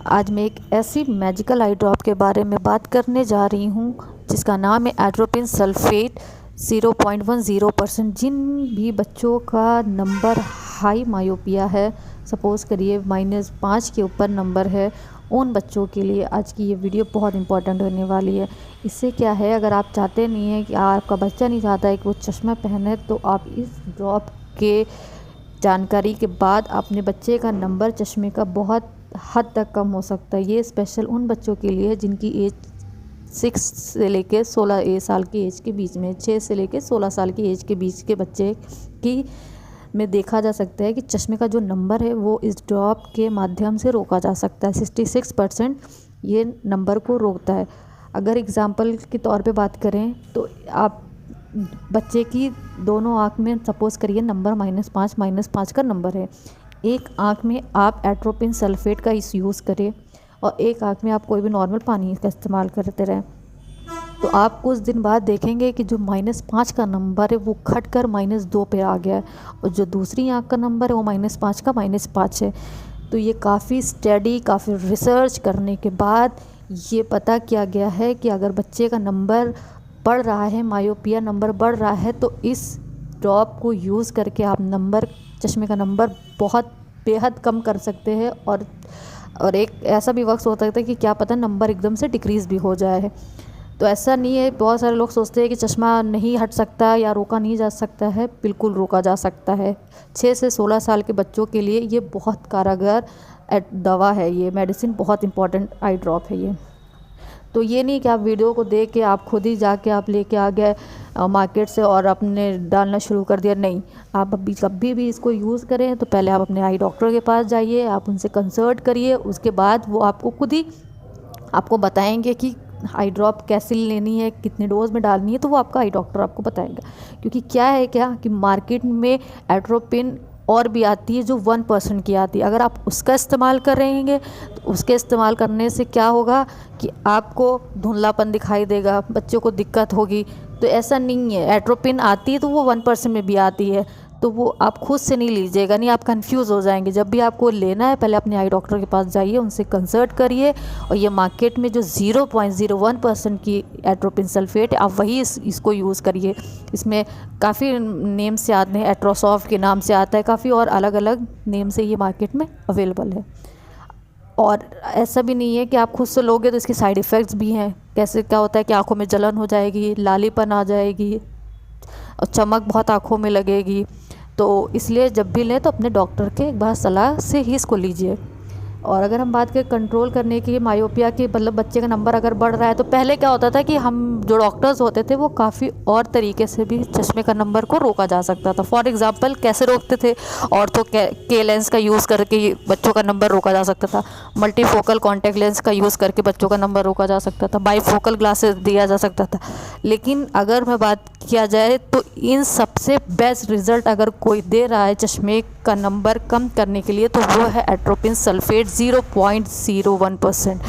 आज मैं एक ऐसी मैजिकल आई ड्रॉप के बारे में बात करने जा रही हूँ जिसका नाम है एट्रोपिन सल्फेट 0.10%। जिन भी बच्चों का नंबर हाई मायोपिया है, सपोज़ करिए -5 के ऊपर नंबर है, उन बच्चों के लिए आज की ये वीडियो बहुत इंपॉर्टेंट होने वाली है। इससे क्या है, अगर आप चाहते नहीं हैं कि आपका बच्चा नहीं चाहता है कि वो चश्मा पहने, तो आप इस ड्रॉप के जानकारी के बाद अपने बच्चे का नंबर चश्मे का बहुत हद तक कम हो सकता है। ये स्पेशल उन बच्चों के लिए जिनकी एज 6 से लेके 16 साल की एज के बीच में, 6 से लेके 16 साल की एज के बीच के बच्चे की में देखा जा सकता है कि चश्मे का जो नंबर है वो इस ड्रॉप के माध्यम से रोका जा सकता है। 66% ये नंबर को रोकता है। अगर एग्ज़ाम्पल के तौर पे बात करें तो आप बच्चे की दोनों आँख में सपोज़ करिए नंबर -5 का नंबर है, एक आँख में आप एट्रोपिन सल्फेट का इस यूज़ करें और एक आँख में आप कोई भी नॉर्मल पानी का इस्तेमाल करते रहें, तो आप कुछ दिन बाद देखेंगे कि जो -5 का नंबर है वो घट कर -2 पे आ गया है और जो दूसरी आँख का नंबर है वो -5 का -5 है। तो ये काफ़ी स्टडी, काफ़ी रिसर्च करने के बाद ये पता किया गया है कि अगर बच्चे का नंबर बढ़ रहा है, मायोपिया नंबर बढ़ रहा है, तो इस ड्रॉप को यूज़ करके आप चश्मे का नंबर बहुत बेहद कम कर सकते हैं। और एक ऐसा भी वक्त हो सकता है कि क्या पता नंबर एकदम से डिक्रीज़ भी हो जाए। तो ऐसा नहीं है, बहुत सारे लोग सोचते हैं कि चश्मा नहीं हट सकता या रोका नहीं जा सकता है। बिल्कुल रोका जा सकता है। 6 से 16 साल के बच्चों के लिए ये बहुत कारगर दवा है, ये मेडिसिन बहुत इंपॉर्टेंट आई ड्रॉप है ये। तो ये नहीं कि आप वीडियो को देख के आप खुद ही जाके आप लेके आ गए मार्केट से और आपने डालना शुरू कर दिया। नहीं, आप अभी कभी भी इसको यूज़ करें तो पहले आप अपने आई डॉक्टर के पास जाइए, आप उनसे कंसल्ट करिए, उसके बाद वो आपको खुद ही आपको बताएंगे कि आई ड्रॉप कैसे लेनी है, कितने डोज में डालनी है, तो वो आपका आई डॉक्टर आपको बताएगा। क्योंकि क्या है कि मार्केट में एट्रोपिन और भी आती है जो 1% की आती है। अगर आप उसका इस्तेमाल करेंगे तो उसके इस्तेमाल करने से क्या होगा कि आपको धुंधलापन दिखाई देगा, बच्चों को दिक्कत होगी। तो ऐसा नहीं है, एट्रोपिन आती है तो वो 1% में भी आती है, तो वो आप खुद से नहीं लीजिएगा, नहीं आप कंफ्यूज हो जाएंगे। जब भी आपको लेना है पहले अपने आई डॉक्टर के पास जाइए, उनसे कंसल्ट करिए। और ये मार्केट में जो 0.01% की एट्रोपिन सल्फेट है, आप वही इसको यूज़ करिए। इसमें काफ़ी नेम से आते हैं, एट्रोसॉफ्ट के नाम से आता है, काफ़ी और अलग अलग नेम से ये मार्केट में अवेलेबल है। और ऐसा भी नहीं है कि आप खुद से लोगे तो इसके साइड इफ़ेक्ट्स भी हैं। कैसे क्या होता है कि आँखों में जलन हो जाएगी, लालीपन आ जाएगी और चमक बहुत आँखों में लगेगी। तो इसलिए जब भी लें तो अपने डॉक्टर के एक बार सलाह से ही इसको लीजिए। और अगर हम बात करें कंट्रोल करने की, मायोपिया की, मतलब बच्चे का नंबर अगर बढ़ रहा है, तो पहले क्या होता था कि हम जो डॉक्टर्स होते थे वो काफ़ी और तरीके से भी चश्मे का नंबर को रोका जा सकता था। फॉर एग्जांपल कैसे रोकते थे, और तो के लेंस का यूज़ करके बच्चों का नंबर रोका जा सकता था, मल्टीफोकल कॉन्टैक्ट लेंस का यूज़ करके बच्चों का नंबर रोका जा सकता था, बाईफोकल ग्लासेस दिया जा सकता था। लेकिन अगर मैं बात किया जाए तो इन सबसे बेस्ट रिज़ल्ट अगर कोई दे रहा है चश्मे का नंबर कम करने के लिए, तो वो है एट्रोपिन सल्फेट 0.01%।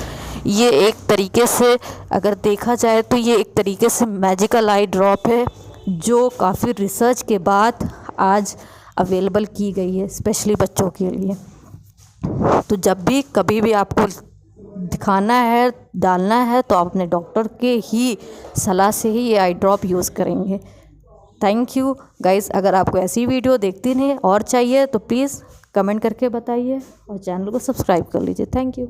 ये एक तरीके से अगर देखा जाए तो ये एक तरीके से मैजिकल आई ड्रॉप है जो काफ़ी रिसर्च के बाद आज अवेलेबल की गई है स्पेशली बच्चों के लिए। तो जब भी कभी भी आपको दिखाना है, डालना है, तो आप अपने डॉक्टर के ही सलाह से ही ये आई ड्रॉप यूज़ करेंगे। Thank you guys. अगर आपको ऐसी वीडियो देखती नहीं और चाहिए तो प्लीज़ कमेंट करके बताइए और चैनल को सब्सक्राइब कर लीजिए। Thank you.